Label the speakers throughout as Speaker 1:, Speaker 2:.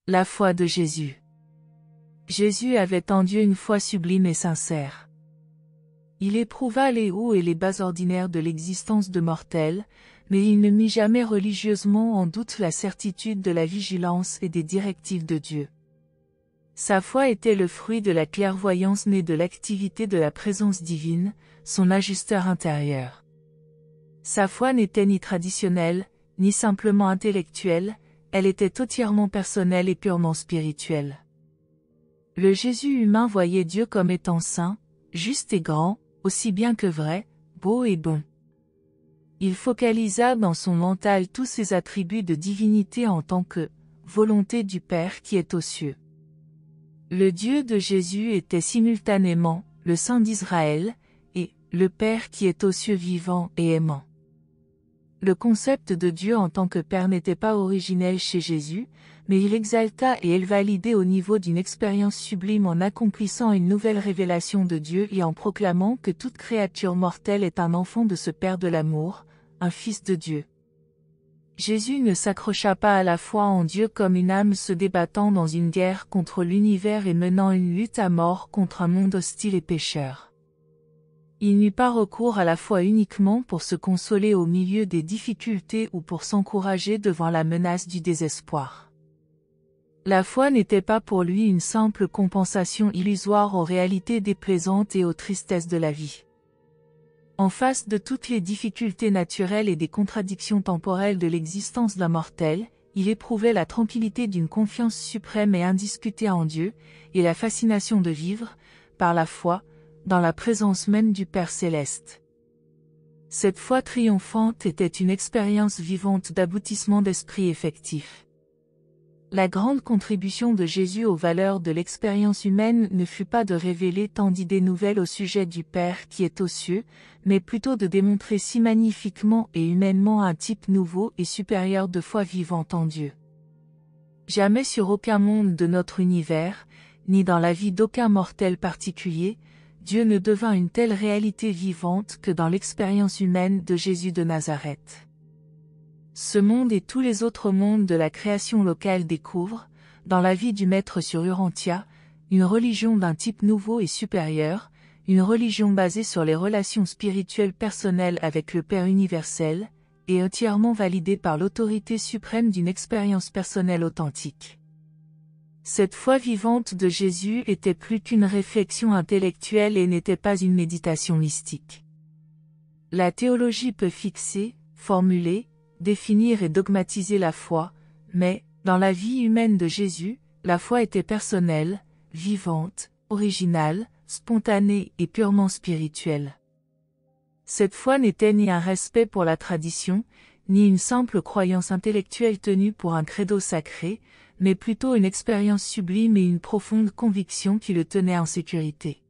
Speaker 1: La foi de Jésus. Jésus avait en Dieu une foi sublime et sincère. Il éprouva les hauts et les bas ordinaires de l'existence de mortels, mais il ne mit jamais religieusement en doute la certitude de la vigilance et des directives de Dieu. Sa foi était le fruit de la clairvoyance née de l'activité de la présence divine, son ajusteur intérieur. Sa foi n'était ni traditionnelle, ni simplement intellectuelle, elle était entièrement personnelle et purement spirituelle. Le Jésus humain voyait Dieu comme étant saint, juste et grand, aussi bien que vrai, beau et bon. Il focalisa dans son mental tous ses attributs de divinité en tant que volonté du Père qui est aux cieux. Le Dieu de Jésus était simultanément le Saint d'Israël et le Père qui est aux cieux vivant et aimant. Le concept de Dieu en tant que Père n'était pas originel chez Jésus, mais il exalta et éleva l'idée au niveau d'une expérience sublime en accomplissant une nouvelle révélation de Dieu et en proclamant que toute créature mortelle est un enfant de ce Père de l'amour, un Fils de Dieu. Jésus ne s'accrocha pas à la foi en Dieu comme une âme se débattant dans une guerre contre l'univers et menant une lutte à mort contre un monde hostile et pécheur. Il n'eut pas recours à la foi uniquement pour se consoler au milieu des difficultés ou pour s'encourager devant la menace du désespoir. La foi n'était pas pour lui une simple compensation illusoire aux réalités déplaisantes et aux tristesses de la vie. En face de toutes les difficultés naturelles et des contradictions temporelles de l'existence d'un mortel, il éprouvait la tranquillité d'une confiance suprême et indiscutée en Dieu, et la fascination de vivre, par la foi, dans la présence même du Père céleste. Cette foi triomphante était une expérience vivante d'aboutissement d'esprit effectif. La grande contribution de Jésus aux valeurs de l'expérience humaine ne fut pas de révéler tant d'idées nouvelles au sujet du Père qui est aux cieux, mais plutôt de démontrer si magnifiquement et humainement un type nouveau et supérieur de foi vivante en Dieu. Jamais sur aucun monde de notre univers, ni dans la vie d'aucun mortel particulier, Dieu ne devint une telle réalité vivante que dans l'expérience humaine de Jésus de Nazareth. Ce monde et tous les autres mondes de la création locale découvrent, dans la vie du Maître sur Urantia, une religion d'un type nouveau et supérieur, une religion basée sur les relations spirituelles personnelles avec le Père universel, et entièrement validée par l'autorité suprême d'une expérience personnelle authentique. Cette foi vivante de Jésus était plus qu'une réflexion intellectuelle et n'était pas une méditation mystique. La théologie peut fixer, formuler, définir et dogmatiser la foi, mais, dans la vie humaine de Jésus, la foi était personnelle, vivante, originale, spontanée et purement spirituelle. Cette foi n'était ni un respect pour la tradition, ni une simple croyance intellectuelle tenue pour un credo sacré, mais plutôt une expérience sublime et une profonde conviction qui le tenait en sécurité.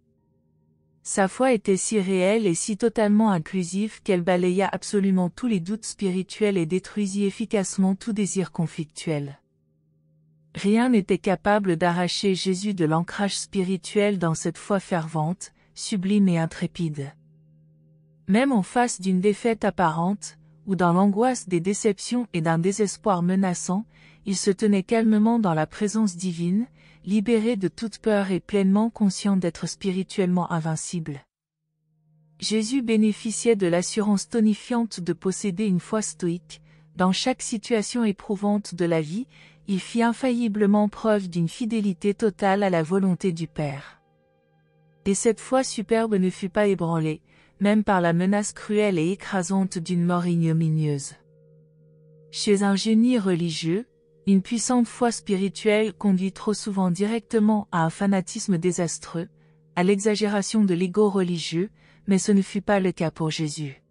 Speaker 1: Sa foi était si réelle et si totalement inclusive qu'elle balaya absolument tous les doutes spirituels et détruisit efficacement tout désir conflictuel. Rien n'était capable d'arracher Jésus de l'ancrage spirituel dans cette foi fervente, sublime et intrépide. Même en face d'une défaite apparente, ou dans l'angoisse des déceptions et d'un désespoir menaçant, il se tenait calmement dans la présence divine, libéré de toute peur et pleinement conscient d'être spirituellement invincible. Jésus bénéficiait de l'assurance tonifiante de posséder une foi stoïque. Dans chaque situation éprouvante de la vie, il fit infailliblement preuve d'une fidélité totale à la volonté du Père. Et cette foi superbe ne fut pas ébranlée, même par la menace cruelle et écrasante d'une mort ignominieuse. Chez un génie religieux, une puissante foi spirituelle conduit trop souvent directement à un fanatisme désastreux, à l'exagération de l'ego religieux, mais ce ne fut pas le cas pour Jésus.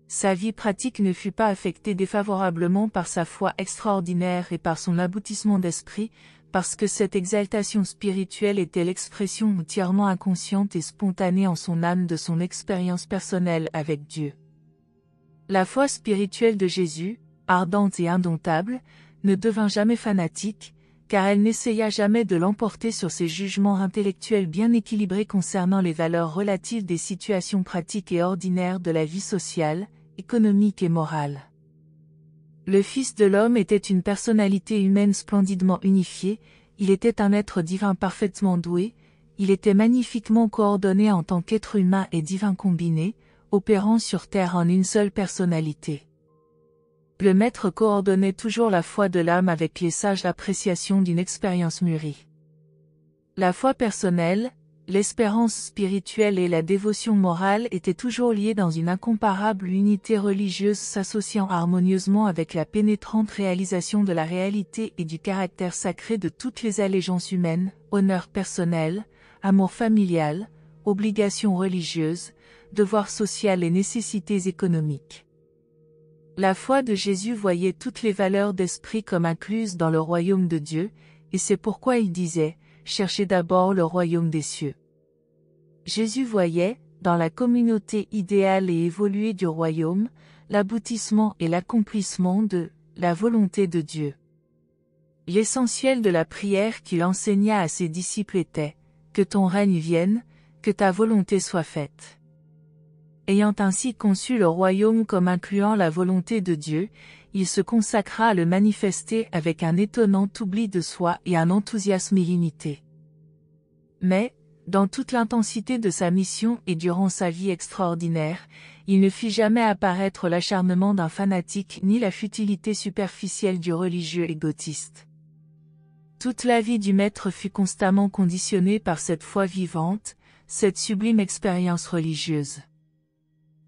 Speaker 1: Sa vie pratique ne fut pas affectée défavorablement par sa foi extraordinaire et par son aboutissement d'esprit, parce que cette exaltation spirituelle était l'expression entièrement inconsciente et spontanée en son âme de son expérience personnelle avec Dieu. La foi spirituelle de Jésus, ardente et indomptable, ne devint jamais fanatique, car elle n'essaya jamais de l'emporter sur ses jugements intellectuels bien équilibrés concernant les valeurs relatives des situations pratiques et ordinaires de la vie sociale, économique et morale. Le Fils de l'homme était une personnalité humaine splendidement unifiée, il était un être divin parfaitement doué, il était magnifiquement coordonné en tant qu'être humain et divin combiné, opérant sur terre en une seule personnalité. Le Maître coordonnait toujours la foi de l'âme avec les sages appréciations d'une expérience mûrie. La foi personnelle, l'espérance spirituelle et la dévotion morale étaient toujours liées dans une incomparable unité religieuse s'associant harmonieusement avec la pénétrante réalisation de la réalité et du caractère sacré de toutes les allégeances humaines, honneur personnel, amour familial, obligations religieuses, devoirs sociaux et nécessités économiques. La foi de Jésus voyait toutes les valeurs d'esprit comme incluses dans le royaume de Dieu, et c'est pourquoi il disait « Cherchez d'abord le royaume des cieux ». Jésus voyait, dans la communauté idéale et évoluée du royaume, l'aboutissement et l'accomplissement de la volonté de Dieu. L'essentiel de la prière qu'il enseigna à ses disciples était « Que ton règne vienne, que ta volonté soit faite ». Ayant ainsi conçu le royaume comme incluant la volonté de Dieu, il se consacra à le manifester avec un étonnant oubli de soi et un enthousiasme illimité. Mais, dans toute l'intensité de sa mission et durant sa vie extraordinaire, il ne fit jamais apparaître l'acharnement d'un fanatique ni la futilité superficielle du religieux égotiste. Toute la vie du Maître fut constamment conditionnée par cette foi vivante, cette sublime expérience religieuse.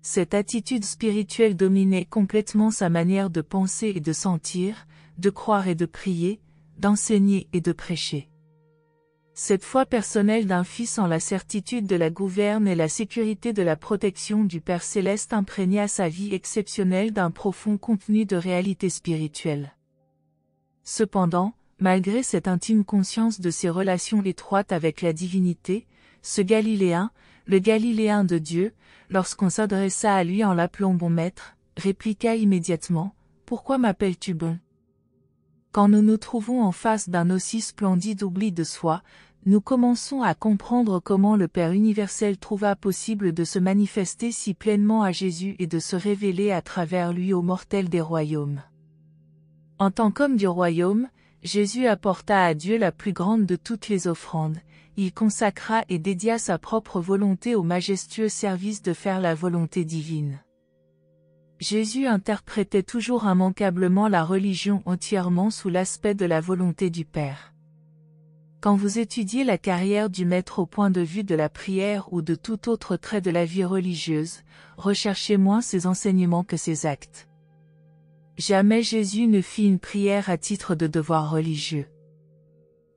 Speaker 1: Cette attitude spirituelle dominait complètement sa manière de penser et de sentir, de croire et de prier, d'enseigner et de prêcher. Cette foi personnelle d'un Fils en la certitude de la gouverne et la sécurité de la protection du Père Céleste imprégna sa vie exceptionnelle d'un profond contenu de réalité spirituelle. Cependant, malgré cette intime conscience de ses relations étroites avec la divinité, ce Galiléen, le Galiléen de Dieu, lorsqu'on s'adressa à lui en l'appelant bon maître, répliqua immédiatement « Pourquoi m'appelles-tu bon ?» Quand nous nous trouvons en face d'un aussi splendide oubli de soi, nous commençons à comprendre comment le Père universel trouva possible de se manifester si pleinement à Jésus et de se révéler à travers lui aux mortels des royaumes. En tant qu'homme du royaume, Jésus apporta à Dieu la plus grande de toutes les offrandes. Il consacra et dédia sa propre volonté au majestueux service de faire la volonté divine. Jésus interprétait toujours immanquablement la religion entièrement sous l'aspect de la volonté du Père. Quand vous étudiez la carrière du Maître au point de vue de la prière ou de tout autre trait de la vie religieuse, recherchez moins ses enseignements que ses actes. Jamais Jésus ne fit une prière à titre de devoir religieux.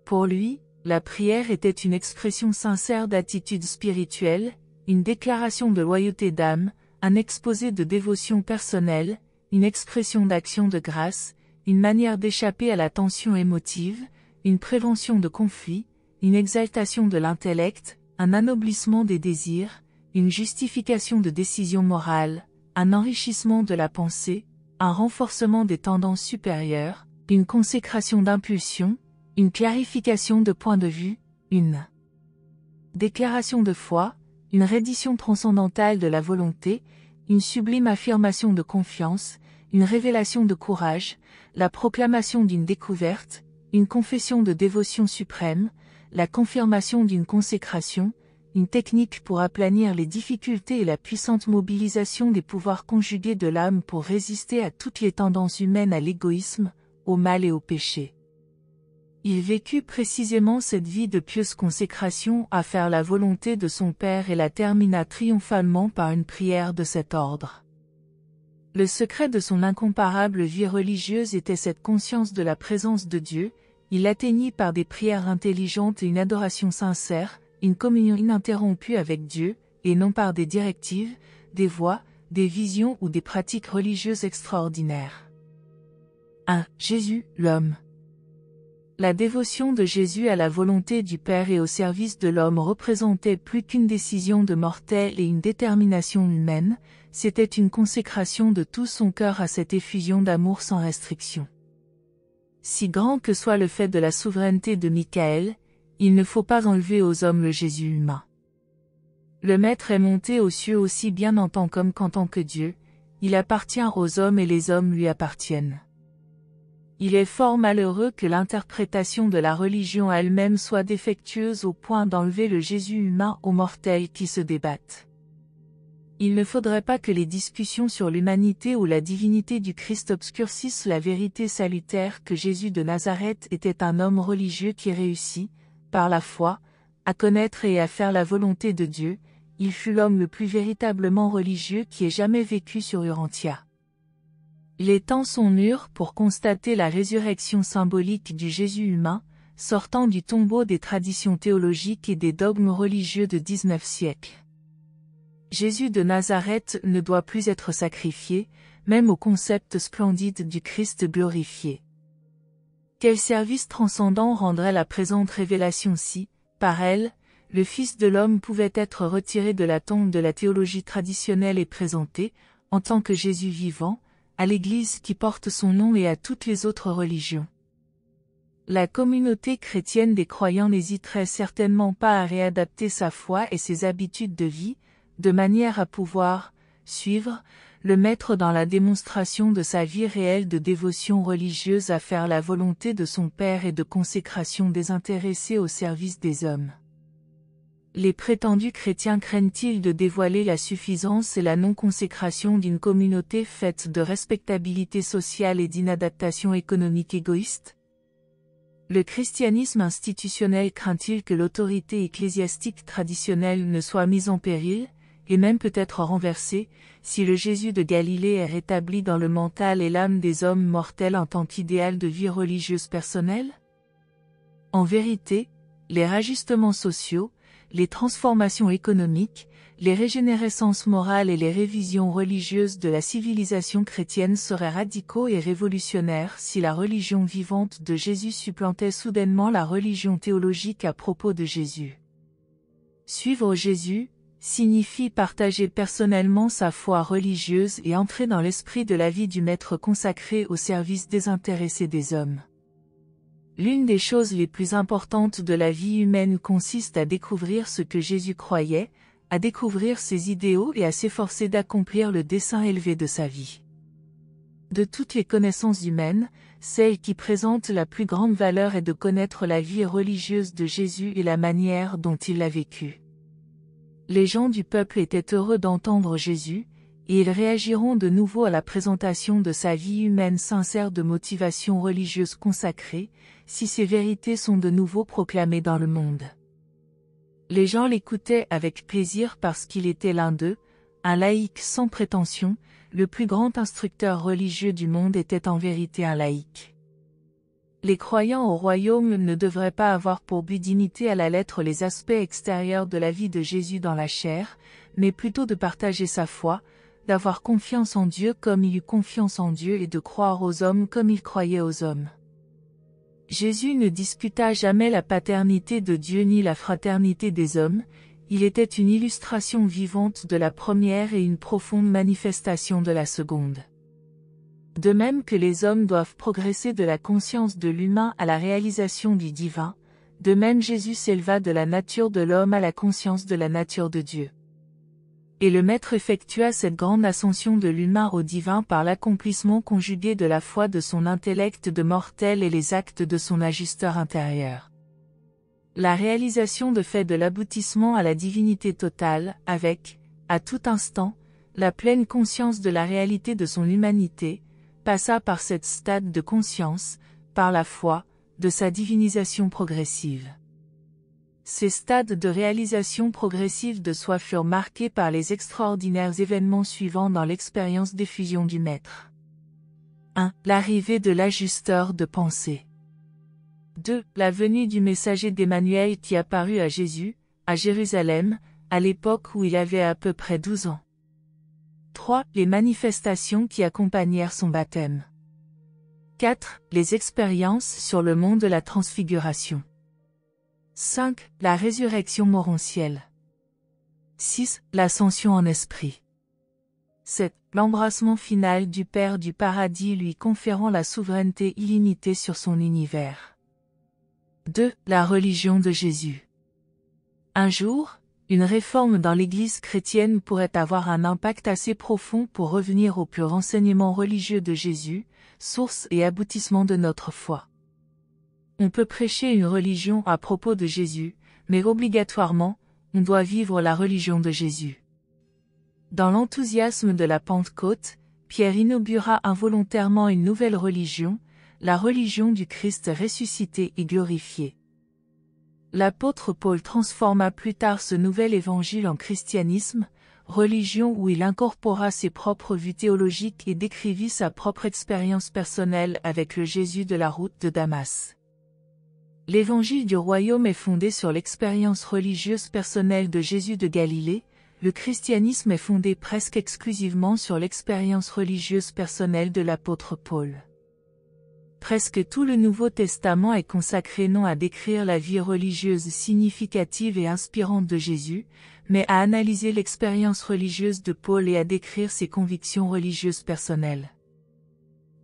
Speaker 1: Pour lui, la prière était une expression sincère d'attitude spirituelle, une déclaration de loyauté d'âme, un exposé de dévotion personnelle, une expression d'action de grâce, une manière d'échapper à la tension émotive, une prévention de conflits, une exaltation de l'intellect, un anoblissement des désirs, une justification de décisions morales, un enrichissement de la pensée, un renforcement des tendances supérieures, une consécration d'impulsion, une clarification de point de vue, une déclaration de foi, une reddition transcendantale de la volonté, une sublime affirmation de confiance, une révélation de courage, la proclamation d'une découverte, une confession de dévotion suprême, la confirmation d'une consécration, une technique pour aplanir les difficultés et la puissante mobilisation des pouvoirs conjugués de l'âme pour résister à toutes les tendances humaines à l'égoïsme, au mal et au péché. Il vécut précisément cette vie de pieuse consécration à faire la volonté de son Père et la termina triomphalement par une prière de cet ordre. Le secret de son incomparable vie religieuse était cette conscience de la présence de Dieu, il l'atteignit par des prières intelligentes et une adoration sincère, une communion ininterrompue avec Dieu, et non par des directives, des voies, des visions ou des pratiques religieuses extraordinaires. 1. Jésus, l'homme. La dévotion de Jésus à la volonté du Père et au service de l'homme représentait plus qu'une décision de mortel et une détermination humaine, c'était une consécration de tout son cœur à cette effusion d'amour sans restriction. Si grand que soit le fait de la souveraineté de Michael, il ne faut pas enlever aux hommes le Jésus humain. Le Maître est monté aux cieux aussi bien en tant qu'homme qu'en tant que Dieu, il appartient aux hommes et les hommes lui appartiennent. Il est fort malheureux que l'interprétation de la religion elle-même soit défectueuse au point d'enlever le Jésus humain aux mortels qui se débattent. Il ne faudrait pas que les discussions sur l'humanité ou la divinité du Christ obscurcissent la vérité salutaire que Jésus de Nazareth était un homme religieux qui réussit, par la foi, à connaître et à faire la volonté de Dieu. Il fut l'homme le plus véritablement religieux qui ait jamais vécu sur Urantia. Les temps sont mûrs pour constater la résurrection symbolique du Jésus humain, sortant du tombeau des traditions théologiques et des dogmes religieux de 19 siècles. Jésus de Nazareth ne doit plus être sacrifié, même au concept splendide du Christ glorifié. Quel service transcendant rendrait la présente révélation si, par elle, le Fils de l'homme pouvait être retiré de la tombe de la théologie traditionnelle et présenté, en tant que Jésus vivant, à l'Église qui porte son nom et à toutes les autres religions. La communauté chrétienne des croyants n'hésiterait certainement pas à réadapter sa foi et ses habitudes de vie, de manière à pouvoir suivre le Maître dans la démonstration de sa vie réelle de dévotion religieuse à faire la volonté de son Père et de consécration désintéressée au service des hommes. Les prétendus chrétiens craignent-ils de dévoiler la suffisance et la non-consécration d'une communauté faite de respectabilité sociale et d'inadaptation économique égoïste? Le christianisme institutionnel craint-il que l'autorité ecclésiastique traditionnelle ne soit mise en péril, et même peut-être renversée, si le Jésus de Galilée est rétabli dans le mental et l'âme des hommes mortels en tant qu'idéal de vie religieuse personnelle? En vérité, les rajustements sociaux, les transformations économiques, les régénérescences morales et les révisions religieuses de la civilisation chrétienne seraient radicaux et révolutionnaires si la religion vivante de Jésus supplantait soudainement la religion théologique à propos de Jésus. Suivre Jésus signifie partager personnellement sa foi religieuse et entrer dans l'esprit de la vie du Maître consacré au service désintéressé des hommes. L'une des choses les plus importantes de la vie humaine consiste à découvrir ce que Jésus croyait, à découvrir ses idéaux et à s'efforcer d'accomplir le dessein élevé de sa vie. De toutes les connaissances humaines, celle qui présente la plus grande valeur est de connaître la vie religieuse de Jésus et la manière dont il l'a vécue. Les gens du peuple étaient heureux d'entendre Jésus, et ils réagiront de nouveau à la présentation de sa vie humaine sincère de motivation religieuse consacrée, si ces vérités sont de nouveau proclamées dans le monde. Les gens l'écoutaient avec plaisir parce qu'il était l'un d'eux, un laïc sans prétention, le plus grand instructeur religieux du monde était en vérité un laïc. Les croyants au royaume ne devraient pas avoir pour but d'imiter à la lettre les aspects extérieurs de la vie de Jésus dans la chair, mais plutôt de partager sa foi, d'avoir confiance en Dieu comme il eut confiance en Dieu et de croire aux hommes comme il croyait aux hommes. Jésus ne discuta jamais la paternité de Dieu ni la fraternité des hommes, il était une illustration vivante de la première et une profonde manifestation de la seconde. De même que les hommes doivent progresser de la conscience de l'humain à la réalisation du divin, de même Jésus s'éleva de la nature de l'homme à la conscience de la nature de Dieu. Et le Maître effectua cette grande ascension de l'humain au divin par l'accomplissement conjugué de la foi de son intellect de mortel et les actes de son ajusteur intérieur. La réalisation de fait de l'aboutissement à la divinité totale, avec, à tout instant, la pleine conscience de la réalité de son humanité, passa par cette stade de conscience, par la foi, de sa divinisation progressive. Ces stades de réalisation progressive de soi furent marqués par les extraordinaires événements suivants dans l'expérience d'effusion du Maître. 1. L'arrivée de l'ajusteur de pensée. 2. La venue du messager d'Emmanuel qui apparut à Jésus, à Jérusalem, à l'époque où il avait à peu près 12 ans. 3. Les manifestations qui accompagnèrent son baptême. 4. Les expériences sur le mont de la Transfiguration. 5. La résurrection morontielle. 6. L'ascension en esprit. 7. L'embrassement final du Père du paradis lui conférant la souveraineté illimitée sur son univers. 2. La religion de Jésus. Un jour, Une réforme dans l'Église chrétienne pourrait avoir un impact assez profond pour revenir au pur enseignement religieux de Jésus, source et aboutissement de notre foi. On peut prêcher une religion à propos de Jésus, mais obligatoirement, on doit vivre la religion de Jésus. Dans l'enthousiasme de la Pentecôte, Pierre inaugura involontairement une nouvelle religion, la religion du Christ ressuscité et glorifié. L'apôtre Paul transforma plus tard ce nouvel évangile en christianisme, religion où il incorpora ses propres vues théologiques et décrivit sa propre expérience personnelle avec le Jésus de la route de Damas. L'évangile du royaume est fondé sur l'expérience religieuse personnelle de Jésus de Galilée, le christianisme est fondé presque exclusivement sur l'expérience religieuse personnelle de l'apôtre Paul. Presque tout le Nouveau Testament est consacré non à décrire la vie religieuse significative et inspirante de Jésus, mais à analyser l'expérience religieuse de Paul et à décrire ses convictions religieuses personnelles.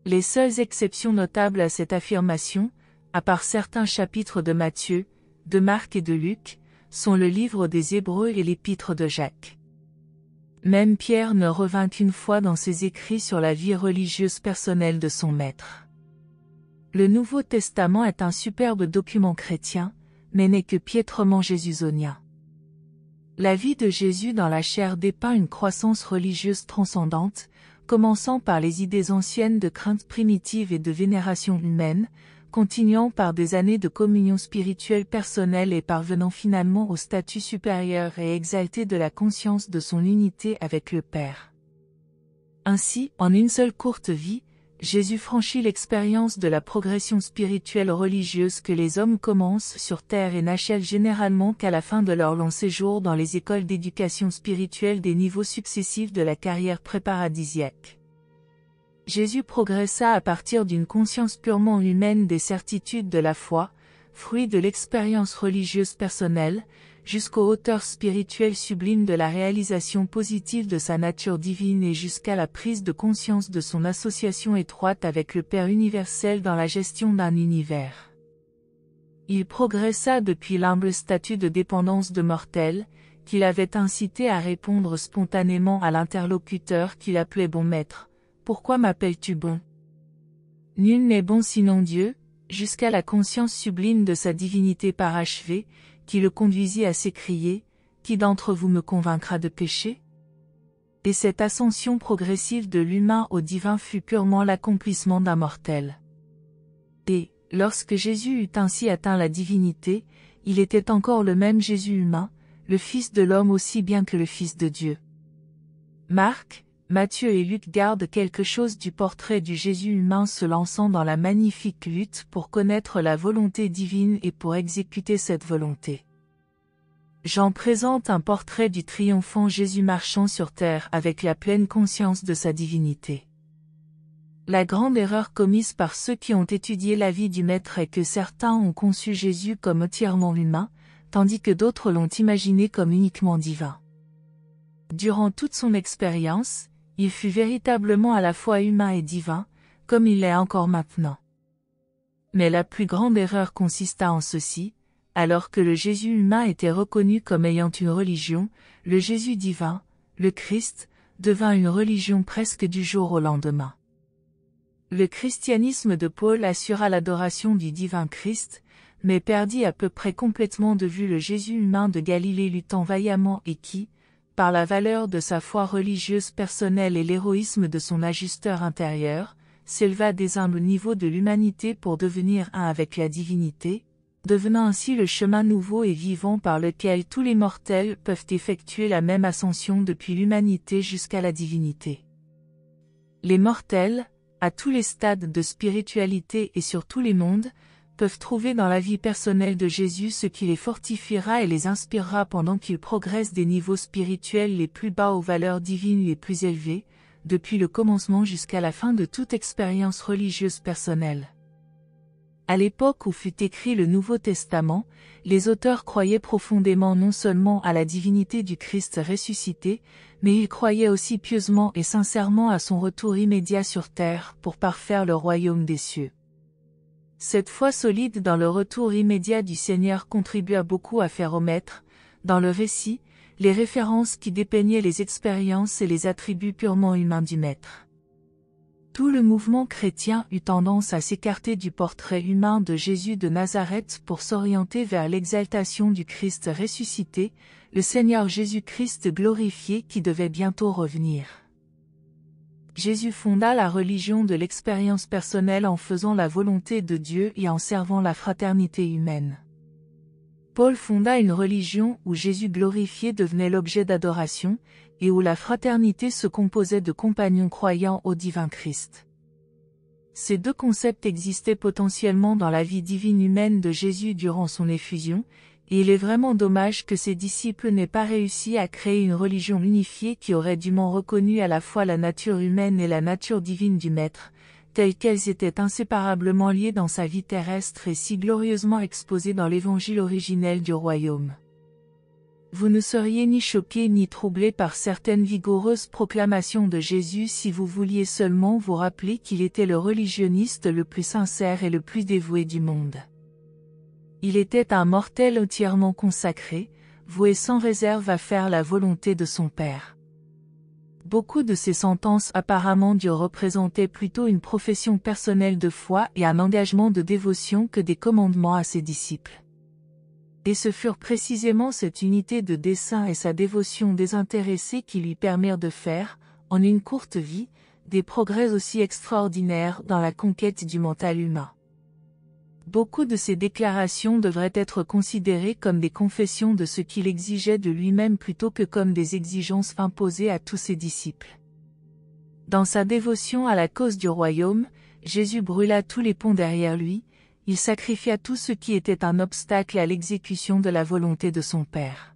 Speaker 1: Les seules exceptions notables à cette affirmation, à part certains chapitres de Matthieu, de Marc et de Luc, sont le livre des Hébreux et l'épître de Jacques. Même Pierre ne revint qu'une fois dans ses écrits sur la vie religieuse personnelle de son maître. Le Nouveau Testament est un superbe document chrétien, mais n'est que piètrement jésusonien. La vie de Jésus dans la chair dépeint une croissance religieuse transcendante, commençant par les idées anciennes de crainte primitive et de vénération humaine, continuant par des années de communion spirituelle personnelle et parvenant finalement au statut supérieur et exalté de la conscience de son unité avec le Père. Ainsi, en une seule courte vie, Jésus franchit l'expérience de la progression spirituelle religieuse que les hommes commencent sur terre et n'achèvent généralement qu'à la fin de leur long séjour dans les écoles d'éducation spirituelle des niveaux successifs de la carrière préparadisiaque. Jésus progressa à partir d'une conscience purement humaine des certitudes de la foi, fruit de l'expérience religieuse personnelle, jusqu'aux hauteurs spirituelles sublimes de la réalisation positive de sa nature divine et jusqu'à la prise de conscience de son association étroite avec le Père universel dans la gestion d'un univers. Il progressa depuis l'humble statut de dépendance de mortel, qu'il avait incité à répondre spontanément à l'interlocuteur qu'il appelait bon maître. « Pourquoi m'appelles-tu bon ? Nul n'est bon sinon Dieu », jusqu'à la conscience sublime de sa divinité parachevée, qui le conduisit à s'écrier « Qui d'entre vous me convaincra de péché ?» Et cette ascension progressive de l'humain au divin fut purement l'accomplissement d'un mortel. Et, lorsque Jésus eut ainsi atteint la divinité, il était encore le même Jésus humain, le Fils de l'homme aussi bien que le Fils de Dieu. Marc, Matthieu et Luc gardent quelque chose du portrait du Jésus humain se lançant dans la magnifique lutte pour connaître la volonté divine et pour exécuter cette volonté. Jean présente un portrait du triomphant Jésus marchant sur terre avec la pleine conscience de sa divinité. La grande erreur commise par ceux qui ont étudié la vie du Maître est que certains ont conçu Jésus comme entièrement humain, tandis que d'autres l'ont imaginé comme uniquement divin. Durant toute son expérience, il fut véritablement à la fois humain et divin, comme il l'est encore maintenant. Mais la plus grande erreur consista en ceci, alors que le Jésus humain était reconnu comme ayant une religion, le Jésus divin, le Christ, devint une religion presque du jour au lendemain. Le christianisme de Paul assura l'adoration du divin Christ, mais perdit à peu près complètement de vue le Jésus humain de Galilée luttant vaillamment et qui, par la valeur de sa foi religieuse personnelle et l'héroïsme de son ajusteur intérieur, s'éleva des humbles niveaux de l'humanité pour devenir un avec la divinité, devenant ainsi le chemin nouveau et vivant par lequel tous les mortels peuvent effectuer la même ascension depuis l'humanité jusqu'à la divinité. Les mortels, à tous les stades de spiritualité et sur tous les mondes, peuvent trouver dans la vie personnelle de Jésus ce qui les fortifiera et les inspirera pendant qu'ils progressent des niveaux spirituels les plus bas aux valeurs divines les plus élevées, depuis le commencement jusqu'à la fin de toute expérience religieuse personnelle. À l'époque où fut écrit le Nouveau Testament, les auteurs croyaient profondément non seulement à la divinité du Christ ressuscité, mais ils croyaient aussi pieusement et sincèrement à son retour immédiat sur terre pour parfaire le royaume des cieux. Cette foi solide dans le retour immédiat du Seigneur contribua beaucoup à faire au Maître, dans le récit, les références qui dépeignaient les expériences et les attributs purement humains du Maître. Tout le mouvement chrétien eut tendance à s'écarter du portrait humain de Jésus de Nazareth pour s'orienter vers l'exaltation du Christ ressuscité, le Seigneur Jésus-Christ glorifié qui devait bientôt revenir. Jésus fonda la religion de l'expérience personnelle en faisant la volonté de Dieu et en servant la fraternité humaine. Paul fonda une religion où Jésus glorifié devenait l'objet d'adoration, et où la fraternité se composait de compagnons croyants au divin Christ. Ces deux concepts existaient potentiellement dans la vie divine humaine de Jésus durant son effusion, et il est vraiment dommage que ses disciples n'aient pas réussi à créer une religion unifiée qui aurait dûment reconnu à la fois la nature humaine et la nature divine du Maître, telles qu'elles étaient inséparablement liées dans sa vie terrestre et si glorieusement exposées dans l'évangile originel du royaume. Vous ne seriez ni choqués ni troublés par certaines vigoureuses proclamations de Jésus si vous vouliez seulement vous rappeler qu'il était le religionniste le plus sincère et le plus dévoué du monde. Il était un mortel entièrement consacré, voué sans réserve à faire la volonté de son Père. Beaucoup de ces sentences apparemment dures représentaient plutôt une profession personnelle de foi et un engagement de dévotion que des commandements à ses disciples. Et ce furent précisément cette unité de dessein et sa dévotion désintéressée qui lui permirent de faire, en une courte vie, des progrès aussi extraordinaires dans la conquête du mental humain. Beaucoup de ces déclarations devraient être considérées comme des confessions de ce qu'il exigeait de lui-même plutôt que comme des exigences imposées à tous ses disciples. Dans sa dévotion à la cause du royaume, Jésus brûla tous les ponts derrière lui, il sacrifia tout ce qui était un obstacle à l'exécution de la volonté de son Père.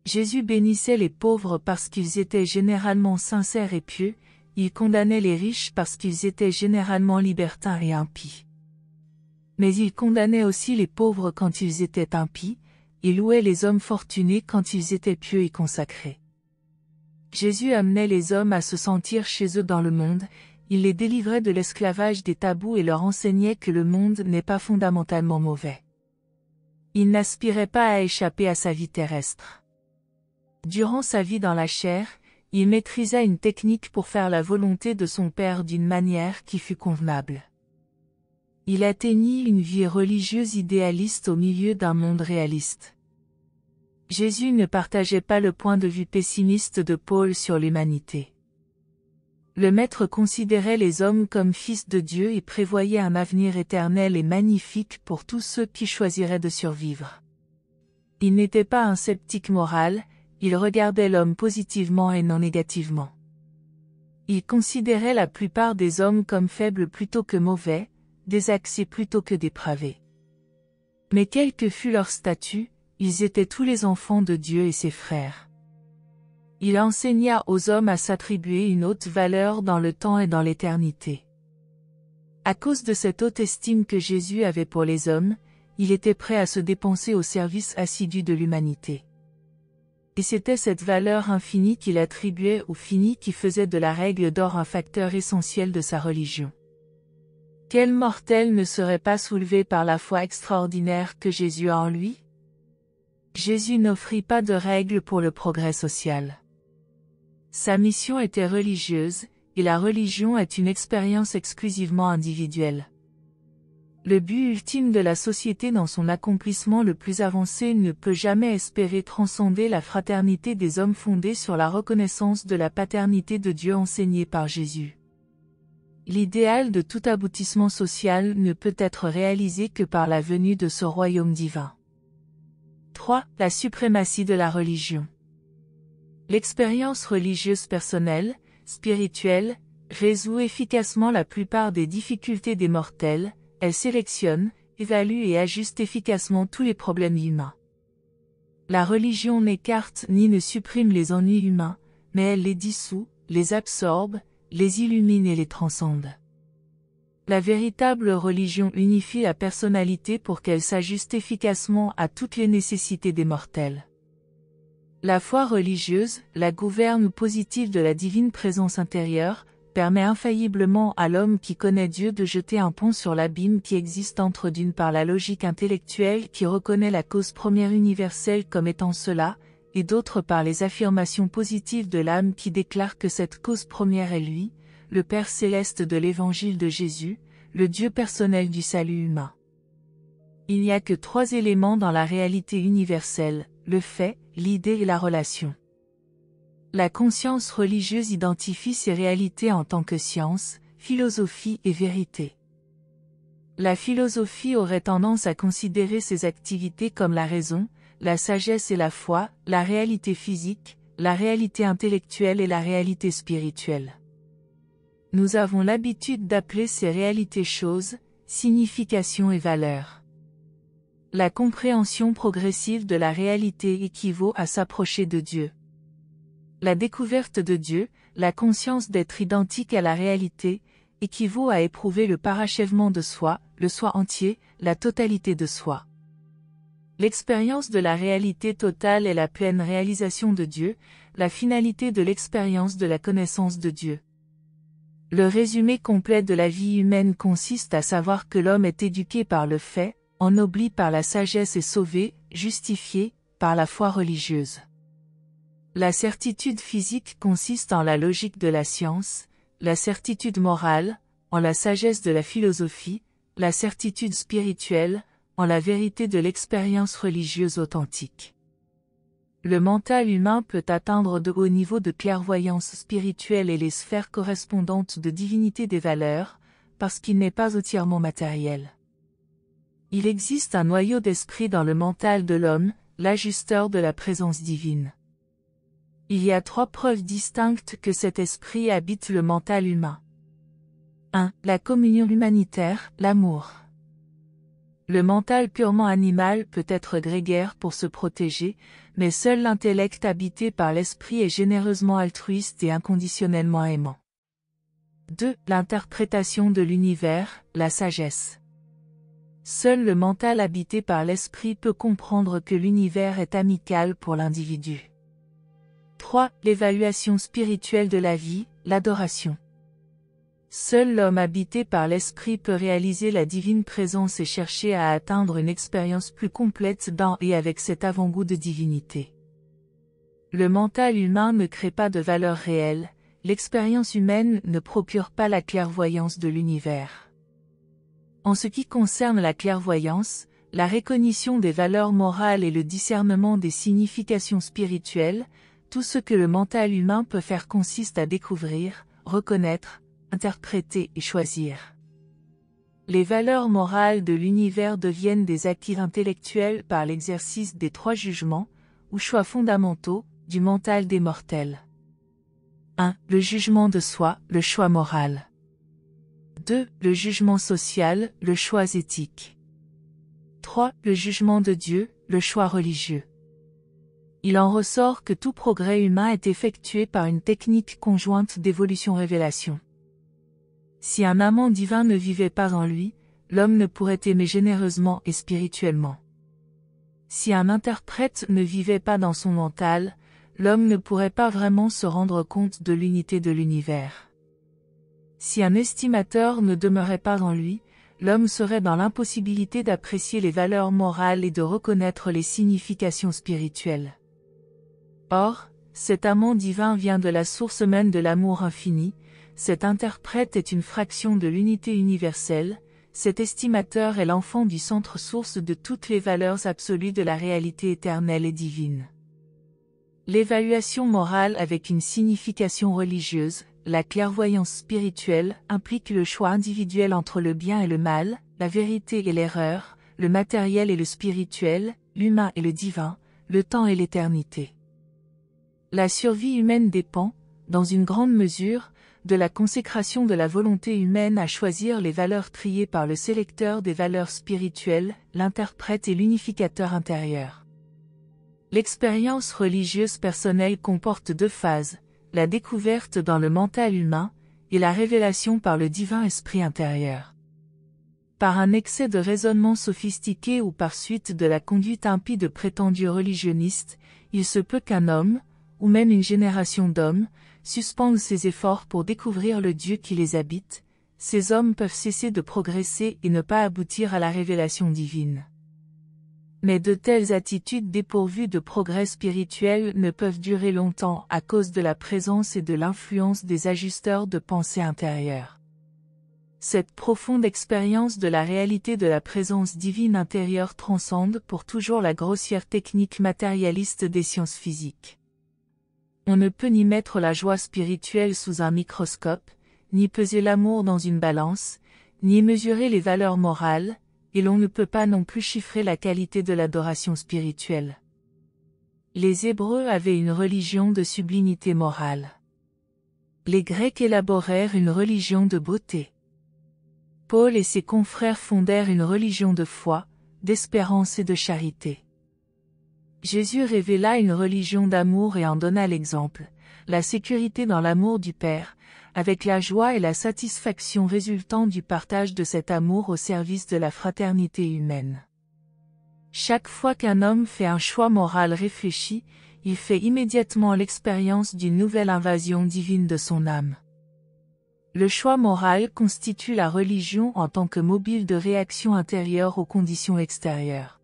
Speaker 1: Jésus bénissait les pauvres parce qu'ils étaient généralement sincères et pieux, il condamnait les riches parce qu'ils étaient généralement libertins et impies. Mais il condamnait aussi les pauvres quand ils étaient impies, il louait les hommes fortunés quand ils étaient pieux et consacrés. Jésus amenait les hommes à se sentir chez eux dans le monde, il les délivrait de l'esclavage des tabous et leur enseignait que le monde n'est pas fondamentalement mauvais. Il n'aspirait pas à échapper à sa vie terrestre. Durant sa vie dans la chair, il maîtrisa une technique pour faire la volonté de son Père d'une manière qui fut convenable. Il atteignit une vie religieuse idéaliste au milieu d'un monde réaliste. Jésus ne partageait pas le point de vue pessimiste de Paul sur l'humanité. Le Maître considérait les hommes comme fils de Dieu et prévoyait un avenir éternel et magnifique pour tous ceux qui choisiraient de survivre. Il n'était pas un sceptique moral, il regardait l'homme positivement et non négativement. Il considérait la plupart des hommes comme faibles plutôt que mauvais, désaxés plutôt que dépravés. Mais quel que fût leur statut, ils étaient tous les enfants de Dieu et ses frères. Il enseigna aux hommes à s'attribuer une haute valeur dans le temps et dans l'éternité. À cause de cette haute estime que Jésus avait pour les hommes, il était prêt à se dépenser au service assidu de l'humanité. Et c'était cette valeur infinie qu'il attribuait au fini qui faisait de la règle d'or un facteur essentiel de sa religion. Quel mortel ne serait pas soulevé par la foi extraordinaire que Jésus a en lui? Jésus n'offrit pas de règles pour le progrès social. Sa mission était religieuse, et la religion est une expérience exclusivement individuelle. Le but ultime de la société dans son accomplissement le plus avancé ne peut jamais espérer transcender la fraternité des hommes fondée sur la reconnaissance de la paternité de Dieu enseignée par Jésus. L'idéal de tout aboutissement social ne peut être réalisé que par la venue de ce royaume divin. 3. La suprématie de la religion. L'expérience religieuse personnelle, spirituelle, résout efficacement la plupart des difficultés des mortels, elle sélectionne, évalue et ajuste efficacement tous les problèmes humains. La religion n'écarte ni ne supprime les ennuis humains, mais elle les dissout, les absorbe, les illumine et les transcende. La véritable religion unifie la personnalité pour qu'elle s'ajuste efficacement à toutes les nécessités des mortels. La foi religieuse, la gouverne positive de la divine présence intérieure, permet infailliblement à l'homme qui connaît Dieu de jeter un pont sur l'abîme qui existe entre d'une part la logique intellectuelle qui reconnaît la cause première universelle comme étant cela, et d'autres par les affirmations positives de l'âme qui déclarent que cette cause première est lui, le Père céleste de l'Évangile de Jésus, le Dieu personnel du salut humain. Il n'y a que 3 éléments dans la réalité universelle, le fait, l'idée et la relation. La conscience religieuse identifie ces réalités en tant que science, philosophie et vérité. La philosophie aurait tendance à considérer ces activités comme la raison, la sagesse et la foi, la réalité physique, la réalité intellectuelle et la réalité spirituelle. Nous avons l'habitude d'appeler ces réalités choses, signification et valeur. La compréhension progressive de la réalité équivaut à s'approcher de Dieu. La découverte de Dieu, la conscience d'être identique à la réalité, équivaut à éprouver le parachèvement de soi, le soi entier, la totalité de soi. L'expérience de la réalité totale est la pleine réalisation de Dieu, la finalité de l'expérience de la connaissance de Dieu. Le résumé complet de la vie humaine consiste à savoir que l'homme est éduqué par le fait, ennobli par la sagesse et sauvé, justifié, par la foi religieuse. La certitude physique consiste en la logique de la science, la certitude morale, en la sagesse de la philosophie, la certitude spirituelle, en la vérité de l'expérience religieuse authentique. Le mental humain peut atteindre de hauts niveaux de clairvoyance spirituelle et les sphères correspondantes de divinité des valeurs, parce qu'il n'est pas entièrement matériel. Il existe un noyau d'esprit dans le mental de l'homme, l'ajusteur de la présence divine. Il y a 3 preuves distinctes que cet esprit habite le mental humain. 1. La communion humanitaire, l'amour. Le mental purement animal peut être grégaire pour se protéger, mais seul l'intellect habité par l'esprit est généreusement altruiste et inconditionnellement aimant. 2. L'interprétation de l'univers, la sagesse. Seul le mental habité par l'esprit peut comprendre que l'univers est amical pour l'individu. 3. L'évaluation spirituelle de la vie, l'adoration. Seul l'homme habité par l'esprit peut réaliser la divine présence et chercher à atteindre une expérience plus complète dans et avec cet avant-goût de divinité. Le mental humain ne crée pas de valeur réelle, l'expérience humaine ne procure pas la clairvoyance de l'univers. En ce qui concerne la clairvoyance, la recognition des valeurs morales et le discernement des significations spirituelles, tout ce que le mental humain peut faire consiste à découvrir, reconnaître, interpréter et choisir. Les valeurs morales de l'univers deviennent des acquis intellectuels par l'exercice des 3 jugements, ou choix fondamentaux, du mental des mortels. 1. Le jugement de soi, le choix moral. 2. Le jugement social, le choix éthique. 3. Le jugement de Dieu, le choix religieux. Il en ressort que tout progrès humain est effectué par une technique conjointe d'évolution-révélation. Si un amant divin ne vivait pas en lui, l'homme ne pourrait aimer généreusement et spirituellement. Si un interprète ne vivait pas dans son mental, l'homme ne pourrait pas vraiment se rendre compte de l'unité de l'univers. Si un estimateur ne demeurait pas en lui, l'homme serait dans l'impossibilité d'apprécier les valeurs morales et de reconnaître les significations spirituelles. Or, cet amant divin vient de la source même de l'amour infini, cet interprète est une fraction de l'unité universelle, cet estimateur est l'enfant du centre source de toutes les valeurs absolues de la réalité éternelle et divine. L'évaluation morale avec une signification religieuse, la clairvoyance spirituelle, implique le choix individuel entre le bien et le mal, la vérité et l'erreur, le matériel et le spirituel, l'humain et le divin, le temps et l'éternité. La survie humaine dépend, dans une grande mesure, de la consécration de la volonté humaine à choisir les valeurs triées par le sélecteur des valeurs spirituelles, l'interprète et l'unificateur intérieur. L'expérience religieuse personnelle comporte 2 phases, la découverte dans le mental humain, et la révélation par le divin esprit intérieur. Par un excès de raisonnement sophistiqué ou par suite de la conduite impie de prétendus religionnistes, il se peut qu'un homme, ou même une génération d'hommes, suspendent ses efforts pour découvrir le Dieu qui les habite. Ces hommes peuvent cesser de progresser et ne pas aboutir à la révélation divine. Mais de telles attitudes dépourvues de progrès spirituel ne peuvent durer longtemps à cause de la présence et de l'influence des ajusteurs de pensée intérieure. Cette profonde expérience de la réalité de la présence divine intérieure transcende pour toujours la grossière technique matérialiste des sciences physiques. On ne peut ni mettre la joie spirituelle sous un microscope, ni peser l'amour dans une balance, ni mesurer les valeurs morales, et l'on ne peut pas non plus chiffrer la qualité de l'adoration spirituelle. Les Hébreux avaient une religion de sublimité morale. Les Grecs élaborèrent une religion de beauté. Paul et ses confrères fondèrent une religion de foi, d'espérance et de charité. Jésus révéla une religion d'amour et en donna l'exemple, la sécurité dans l'amour du Père, avec la joie et la satisfaction résultant du partage de cet amour au service de la fraternité humaine. Chaque fois qu'un homme fait un choix moral réfléchi, il fait immédiatement l'expérience d'une nouvelle invasion divine de son âme. Le choix moral constitue la religion en tant que mobile de réaction intérieure aux conditions extérieures.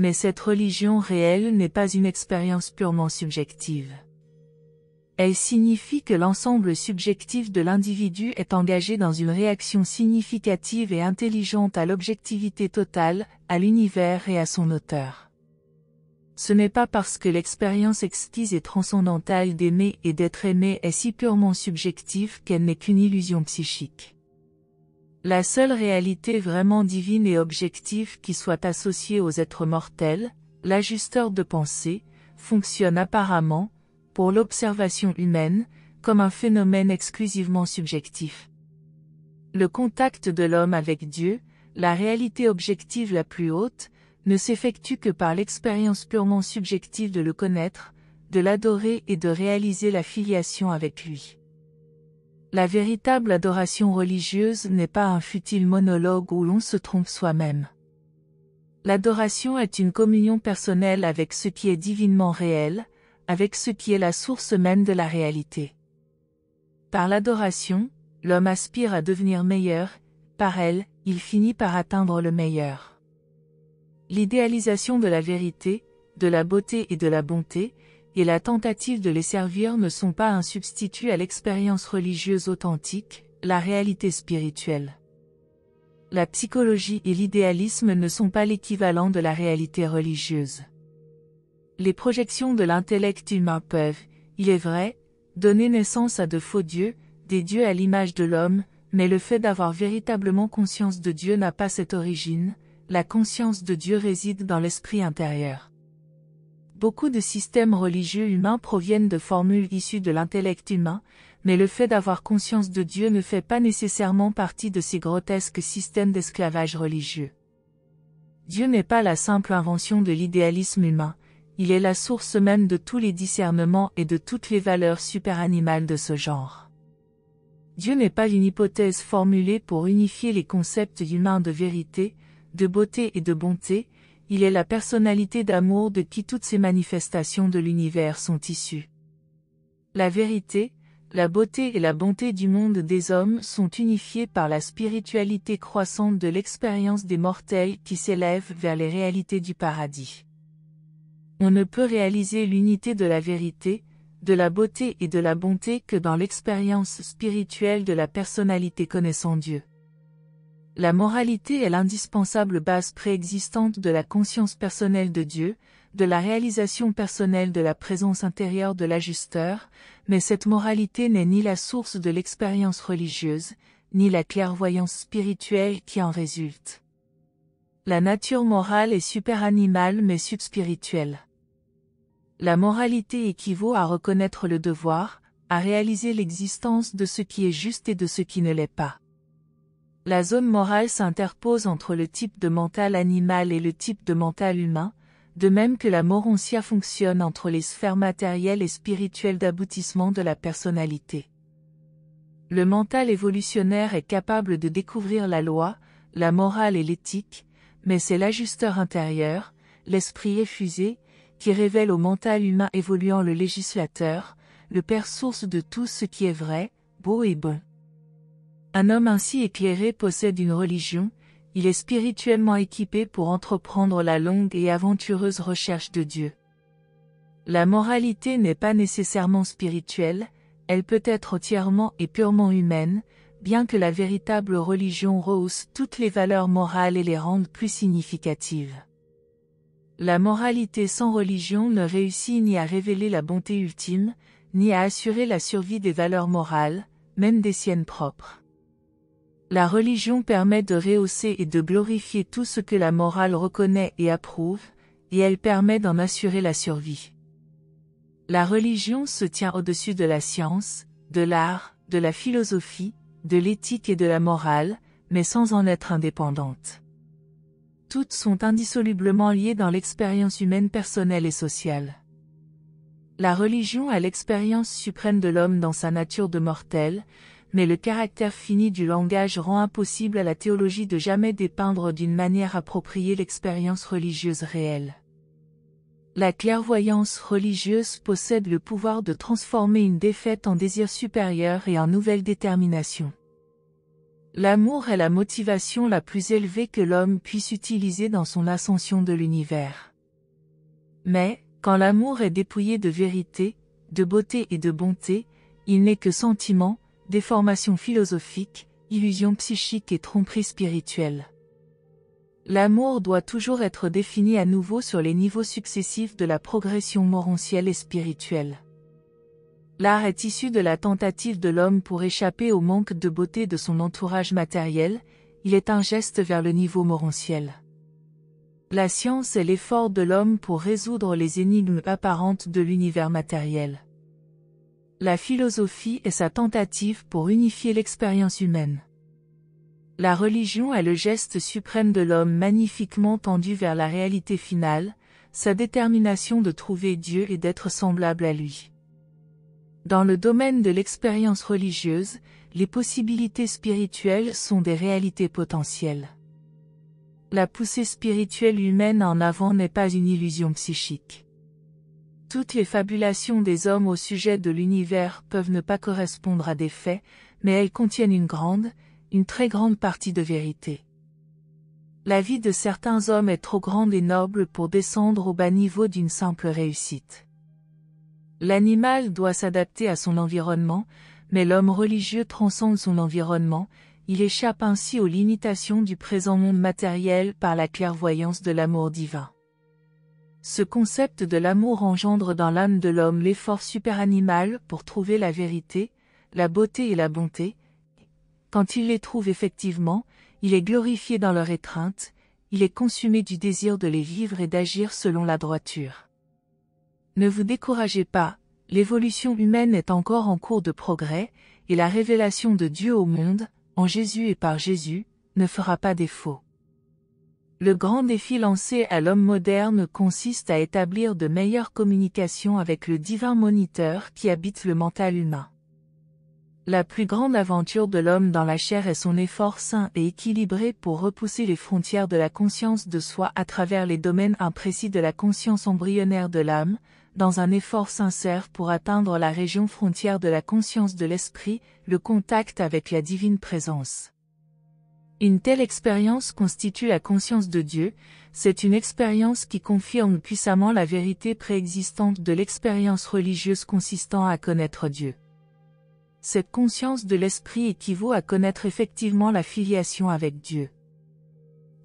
Speaker 1: Mais cette religion réelle n'est pas une expérience purement subjective. Elle signifie que l'ensemble subjectif de l'individu est engagé dans une réaction significative et intelligente à l'objectivité totale, à l'univers et à son auteur. Ce n'est pas parce que l'expérience exquise et transcendantale d'aimer et d'être aimé est si purement subjective qu'elle n'est qu'une illusion psychique. La seule réalité vraiment divine et objective qui soit associée aux êtres mortels, l'ajusteur de pensée, fonctionne apparemment, pour l'observation humaine, comme un phénomène exclusivement subjectif. Le contact de l'homme avec Dieu, la réalité objective la plus haute, ne s'effectue que par l'expérience purement subjective de le connaître, de l'adorer et de réaliser la filiation avec lui. La véritable adoration religieuse n'est pas un futile monologue où l'on se trompe soi-même. L'adoration est une communion personnelle avec ce qui est divinement réel, avec ce qui est la source même de la réalité. Par l'adoration, l'homme aspire à devenir meilleur, par elle, il finit par atteindre le meilleur. L'idéalisation de la vérité, de la beauté et de la bonté, et la tentative de les servir ne sont pas un substitut à l'expérience religieuse authentique, la réalité spirituelle. La psychologie et l'idéalisme ne sont pas l'équivalent de la réalité religieuse. Les projections de l'intellect humain peuvent, il est vrai, donner naissance à de faux dieux, des dieux à l'image de l'homme, mais le fait d'avoir véritablement conscience de Dieu n'a pas cette origine, la conscience de Dieu réside dans l'esprit intérieur. Beaucoup de systèmes religieux humains proviennent de formules issues de l'intellect humain, mais le fait d'avoir conscience de Dieu ne fait pas nécessairement partie de ces grotesques systèmes d'esclavage religieux. Dieu n'est pas la simple invention de l'idéalisme humain, il est la source même de tous les discernements et de toutes les valeurs superanimales de ce genre. Dieu n'est pas une hypothèse formulée pour unifier les concepts humains de vérité, de beauté et de bonté, il est la personnalité d'amour de qui toutes ces manifestations de l'univers sont issues. La vérité, la beauté et la bonté du monde des hommes sont unifiées par la spiritualité croissante de l'expérience des mortels qui s'élèvent vers les réalités du paradis. On ne peut réaliser l'unité de la vérité, de la beauté et de la bonté que dans l'expérience spirituelle de la personnalité connaissant Dieu. La moralité est l'indispensable base préexistante de la conscience personnelle de Dieu, de la réalisation personnelle de la présence intérieure de l'ajusteur, mais cette moralité n'est ni la source de l'expérience religieuse, ni la clairvoyance spirituelle qui en résulte. La nature morale est superanimale mais subspirituelle. La moralité équivaut à reconnaître le devoir, à réaliser l'existence de ce qui est juste et de ce qui ne l'est pas. La zone morale s'interpose entre le type de mental animal et le type de mental humain, de même que la morontia fonctionne entre les sphères matérielles et spirituelles d'aboutissement de la personnalité. Le mental évolutionnaire est capable de découvrir la loi, la morale et l'éthique, mais c'est l'ajusteur intérieur, l'esprit effusé, qui révèle au mental humain évoluant le législateur, le père source de tout ce qui est vrai, beau et bon. Un homme ainsi éclairé possède une religion, il est spirituellement équipé pour entreprendre la longue et aventureuse recherche de Dieu. La moralité n'est pas nécessairement spirituelle, elle peut être entièrement et purement humaine, bien que la véritable religion rehausse toutes les valeurs morales et les rende plus significatives. La moralité sans religion ne réussit ni à révéler la bonté ultime, ni à assurer la survie des valeurs morales, même des siennes propres. La religion permet de rehausser et de glorifier tout ce que la morale reconnaît et approuve, et elle permet d'en assurer la survie. La religion se tient au-dessus de la science, de l'art, de la philosophie, de l'éthique et de la morale, mais sans en être indépendante. Toutes sont indissolublement liées dans l'expérience humaine personnelle et sociale. La religion a l'expérience suprême de l'homme dans sa nature de mortel, mais le caractère fini du langage rend impossible à la théologie de jamais dépeindre d'une manière appropriée l'expérience religieuse réelle. La clairvoyance religieuse possède le pouvoir de transformer une défaite en désir supérieur et en nouvelle détermination. L'amour est la motivation la plus élevée que l'homme puisse utiliser dans son ascension de l'univers. Mais, quand l'amour est dépouillé de vérité, de beauté et de bonté, il n'est que sentiment, déformation philosophique, illusion psychique et tromperie spirituelle. L'amour doit toujours être défini à nouveau sur les niveaux successifs de la progression morontielle et spirituelle. L'art est issu de la tentative de l'homme pour échapper au manque de beauté de son entourage matériel, il est un geste vers le niveau morontiel. La science est l'effort de l'homme pour résoudre les énigmes apparentes de l'univers matériel. La philosophie est sa tentative pour unifier l'expérience humaine. La religion est le geste suprême de l'homme magnifiquement tendu vers la réalité finale, sa détermination de trouver Dieu et d'être semblable à lui. Dans le domaine de l'expérience religieuse, les possibilités spirituelles sont des réalités potentielles. La poussée spirituelle humaine en avant n'est pas une illusion psychique. Toutes les fabulations des hommes au sujet de l'univers peuvent ne pas correspondre à des faits, mais elles contiennent une très grande partie de vérité. La vie de certains hommes est trop grande et noble pour descendre au bas niveau d'une simple réussite. L'animal doit s'adapter à son environnement, mais l'homme religieux transcende son environnement, il échappe ainsi aux limitations du présent monde matériel par la clairvoyance de l'amour divin. Ce concept de l'amour engendre dans l'âme de l'homme l'effort superanimal pour trouver la vérité, la beauté et la bonté. Quand il les trouve effectivement, il est glorifié dans leur étreinte, il est consumé du désir de les vivre et d'agir selon la droiture. Ne vous découragez pas, l'évolution humaine est encore en cours de progrès, et la révélation de Dieu au monde, en Jésus et par Jésus, ne fera pas défaut. Le grand défi lancé à l'homme moderne consiste à établir de meilleures communications avec le divin moniteur qui habite le mental humain. La plus grande aventure de l'homme dans la chair est son effort sain et équilibré pour repousser les frontières de la conscience de soi à travers les domaines imprécis de la conscience embryonnaire de l'âme, dans un effort sincère pour atteindre la région frontière de la conscience de l'esprit, le contact avec la divine présence. Une telle expérience constitue la conscience de Dieu, c'est une expérience qui confirme puissamment la vérité préexistante de l'expérience religieuse consistant à connaître Dieu. Cette conscience de l'esprit équivaut à connaître effectivement la filiation avec Dieu.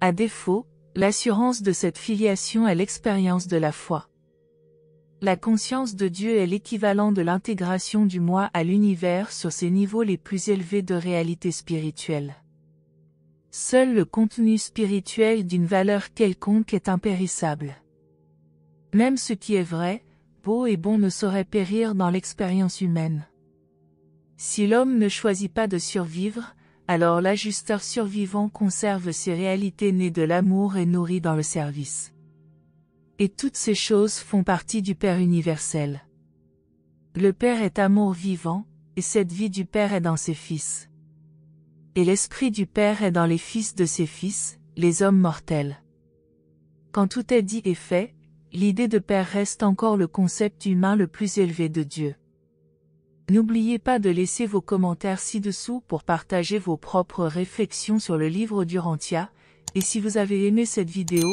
Speaker 1: À défaut, l'assurance de cette filiation est l'expérience de la foi. La conscience de Dieu est l'équivalent de l'intégration du moi à l'univers sur ses niveaux les plus élevés de réalité spirituelle. Seul le contenu spirituel d'une valeur quelconque est impérissable. Même ce qui est vrai, beau et bon ne saurait périr dans l'expérience humaine. Si l'homme ne choisit pas de survivre, alors l'ajusteur survivant conserve ces réalités nées de l'amour et nourries dans le service. Et toutes ces choses font partie du Père universel. Le Père est amour vivant, et cette vie du Père est dans ses fils. Et l'esprit du Père est dans les fils de ses fils, les hommes mortels. Quand tout est dit et fait, l'idée de Père reste encore le concept humain le plus élevé de Dieu. N'oubliez pas de laisser vos commentaires ci-dessous pour partager vos propres réflexions sur le livre d'Urantia, Et si vous avez aimé cette vidéo,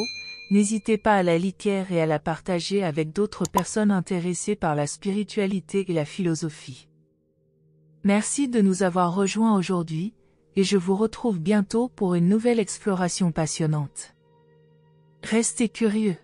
Speaker 1: n'hésitez pas à la liker et à la partager avec d'autres personnes intéressées par la spiritualité et la philosophie. Merci de nous avoir rejoints aujourd'hui, et je vous retrouve bientôt pour une nouvelle exploration passionnante. Restez curieux.